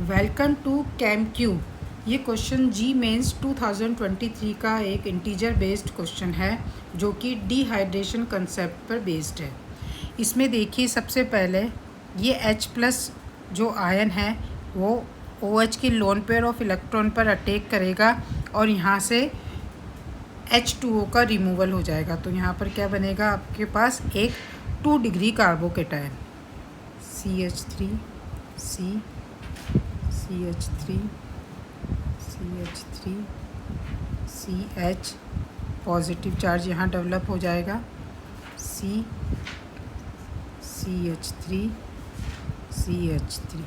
Welcome to cam Q. ये question JEE Mains 2023 का एक इंटीजर बेस्ड क्वेश्चन है जो कि डिहाइड्रेशन कंसेप्ट पर बेस्ड है। इसमें देखिए, सबसे पहले ये H+ जो आयन है वो OH के लोन पेयर ऑफ इलेक्ट्रॉन पर अटैक करेगा और यहाँ से H2O का रिमूवल हो जाएगा। तो यहाँ पर क्या बनेगा, आपके पास एक 2 degree carbocation CH3 CH3 CH3 CH, positive charge यहाँ डेवलप हो जाएगा CH3 CH3।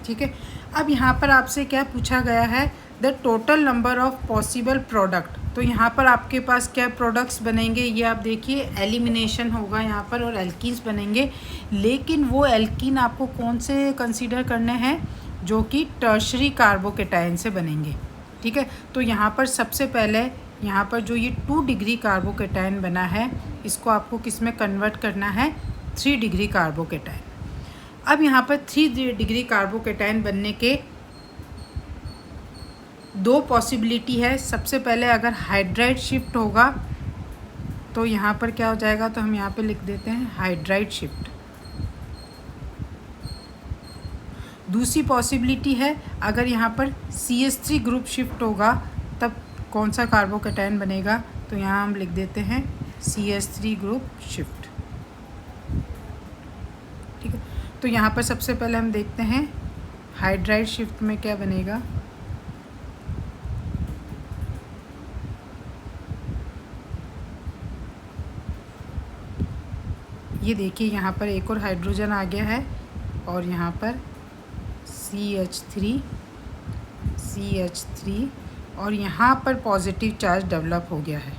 ठीक है। अब यहाँ पर आपसे क्या पूछा गया है, the total number of possible product. तो यहाँ पर आपके पास क्या प्रोडक्ट्स बनेंगे, ये आप देखिए, एलिमिनेशन होगा यहाँ पर और एल्कीन्स बनेंगे। लेकिन वो एल्कीन आपको कौन से कंसीडर करने हैं, जो कि टर्शरी कार्बोकेटायन से बनेंगे। ठीक है। तो यहाँ पर सबसे पहले यहाँ पर जो ये 2 डिग्री कार्बोकेटायन बना है, इसको आपको किस में कन्वर्ट करना है, 3 डिग्री कार्बोकेटायन। अब यहाँ पर 3 डिग्री कार्बोकेटायन बनने के 2 पॉसिबिलिटी है। सबसे पहले अगर हाइड्राइड शिफ्ट होगा तो यहाँ पर क्या हो जाएगा, तो हम यहाँ पे लिख देते हैं हाइड्राइड शिफ्ट। दूसरी पॉसिबिलिटी है, अगर यहाँ पर CH3 ग्रुप शिफ्ट होगा तब कौन सा कार्बोकेटायन बनेगा, तो यहाँ हम लिख देते हैं CH3 ग्रुप शिफ्ट। ठीक है। तो यहाँ पर सबसे पहले हम देखते हैं हाइड्राइड शिफ्ट में क्या बनेगा। ये देखिए, यहाँ पर एक और हाइड्रोजन आ गया है और यहाँ पर CH3 और यहाँ पर पॉजिटिव चार्ज डेवलप हो गया है।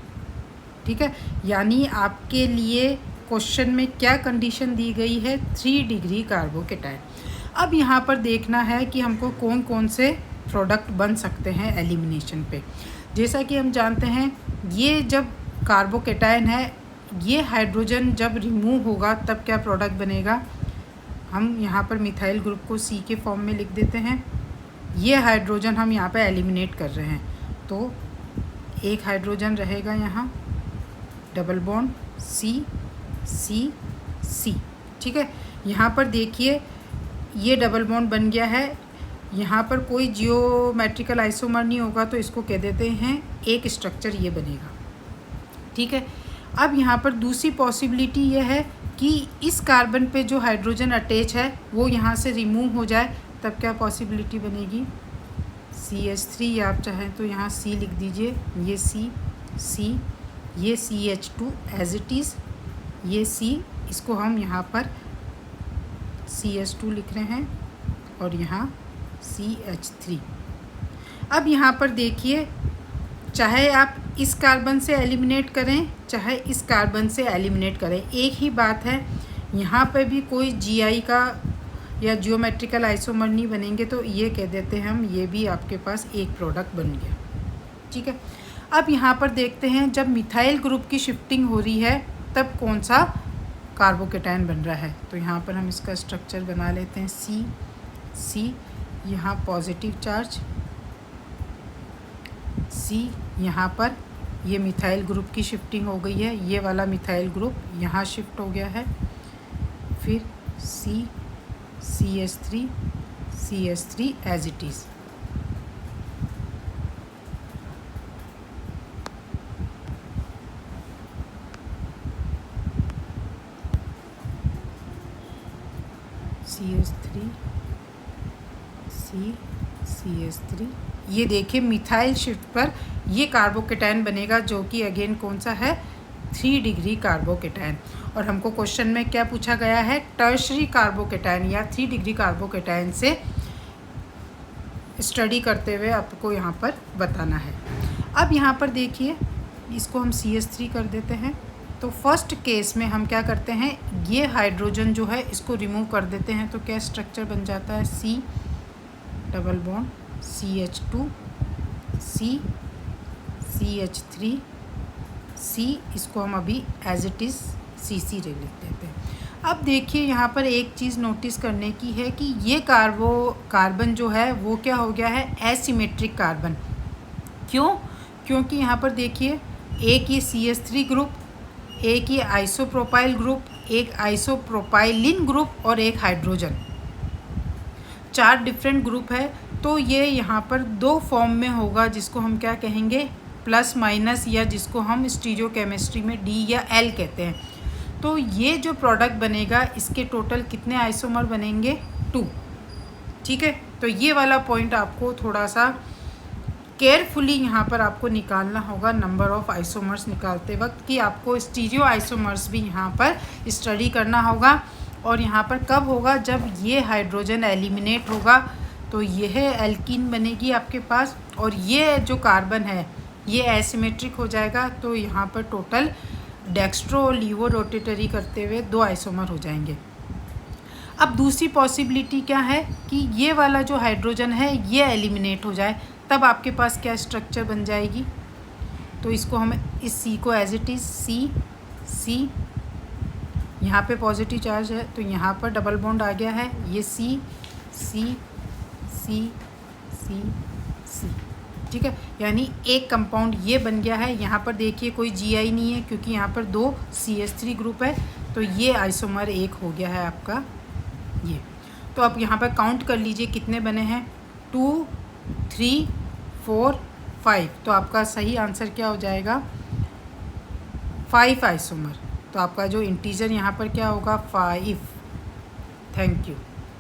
ठीक है। यानी आपके लिए क्वेश्चन में क्या कंडीशन दी गई है, 3 डिग्री कार्बोकेटायन। अब यहाँ पर देखना है कि हमको कौन कौन से प्रोडक्ट बन सकते हैं एलिमिनेशन पे। जैसा कि हम जानते हैं, ये जब कार्बोकेटायन है, ये हाइड्रोजन जब रिमूव होगा तब क्या प्रोडक्ट बनेगा, हम यहाँ पर मिथाइल ग्रुप को C के फॉर्म में लिख देते हैं। ये हाइड्रोजन हम यहाँ पे एलिमिनेट कर रहे हैं, तो एक हाइड्रोजन रहेगा यहाँ, डबल बॉन्ड C। ठीक है। यहाँ पर देखिए, ये डबल बॉन्ड बन गया है। यहाँ पर कोई जियोमेट्रिकल आइसोमर नहीं होगा, तो इसको कह देते हैं एक स्ट्रक्चर ये बनेगा। ठीक है। अब यहाँ पर दूसरी पॉसिबिलिटी ये है कि इस कार्बन पे जो हाइड्रोजन अटैच है वो यहाँ से रिमूव हो जाए, तब क्या पॉसिबिलिटी बनेगी, CH3, या आप चाहें तो यहाँ C लिख दीजिए, ये C, ये CH2 एज इट इज़, ये C, इसको हम यहाँ पर CH2 लिख रहे हैं और यहाँ CH3। अब यहाँ पर देखिए, चाहे आप इस कार्बन से एलिमिनेट करें चाहे इस कार्बन से एलिमिनेट करें, एक ही बात है। यहाँ पर भी कोई GI का या जियोमेट्रिकल आइसोमर नहीं बनेंगे, तो ये कह देते हैं हम, ये भी आपके पास एक प्रोडक्ट बन गया। ठीक है। अब यहाँ पर देखते हैं, जब मिथाइल ग्रुप की शिफ्टिंग हो रही है तब कौन सा कार्बोकेटायन बन रहा है। तो यहाँ पर हम इसका स्ट्रक्चर बना लेते हैं C, यहाँ पॉजिटिव चार्ज C, यहाँ पर ये मिथाइल ग्रुप की शिफ्टिंग हो गई है, ये वाला मिथाइल ग्रुप यहाँ शिफ्ट हो गया है, फिर CH3 as it is. CH3 ये देखिए, मिथाइल शिफ्ट पर ये कार्बोकेटायन बनेगा, जो कि अगेन कौन सा है, 3 डिग्री कार्बोकेटायन। और हमको क्वेश्चन में क्या पूछा गया है, टर्शरी कार्बोकेटायन या 3 डिग्री कार्बोकेटायन से स्टडी करते हुए आपको यहाँ पर बताना है। अब यहाँ पर देखिए, इसको हम CH3 कर देते हैं। तो फर्स्ट केस में हम क्या करते हैं, ये हाइड्रोजन जो है इसको रिमूव कर देते हैं, तो क्या स्ट्रक्चर बन जाता है, C double bond CH2 CH3 C, इसको हम अभी एज इट इज़ CC ले लेते हैं। अब देखिए यहाँ पर एक चीज़ नोटिस करने की है कि ये कार्बन जो है वो क्या हो गया है, एसिमेट्रिक कार्बन। क्यों? क्योंकि यहाँ पर देखिए एक ये CH3 ग्रुप, एक ये आइसोप्रोपाइल ग्रुप, एक आइसोप्रोपाइलिन ग्रुप और एक हाइड्रोजन, 4 डिफरेंट ग्रुप है। तो ये यहाँ पर 2 फॉर्म में होगा, जिसको हम क्या कहेंगे, प्लस माइनस, या जिसको हम स्टीरियोकेमिस्ट्री में D या L कहते हैं। तो ये जो प्रोडक्ट बनेगा इसके टोटल कितने आइसोमर बनेंगे, 2। ठीक है, तो ये वाला पॉइंट आपको थोड़ा सा केयरफुली यहाँ पर आपको निकालना होगा नंबर ऑफ़ आइसोमर्स निकालते वक्त, कि आपको स्टीरियो आइसोमर्स भी यहाँ पर स्टडी करना होगा। और यहाँ पर कब होगा, जब ये हाइड्रोजन एलिमिनेट होगा तो यह एल्कीन बनेगी आपके पास, और ये जो कार्बन है ये एसिमेट्रिक हो जाएगा। तो यहाँ पर टोटल डेक्स्ट्रो लीवो रोटेटरी करते हुए 2 आइसोमर हो जाएंगे। अब दूसरी पॉसिबिलिटी क्या है कि ये वाला जो हाइड्रोजन है ये एलिमिनेट हो जाए, तब आपके पास क्या स्ट्रक्चर बन जाएगी। तो इसको हम इस C को एज इट इज़ C, यहाँ पे पॉजिटिव चार्ज है तो यहाँ पर डबल बॉन्ड आ गया है, ये C, ठीक है, यानी एक कंपाउंड ये बन गया है। यहाँ पर देखिए कोई Gi नहीं है क्योंकि यहाँ पर 2 CH3 ग्रुप है, तो ये आइसोमर 1 हो गया है आपका ये। तो आप यहाँ पर काउंट कर लीजिए कितने बने हैं, 2, 3, 4, 5। तो आपका सही आंसर क्या हो जाएगा, 5 आइसोमर। तो आपका जो इंटीजर यहाँ पर क्या होगा, 5। Thank you.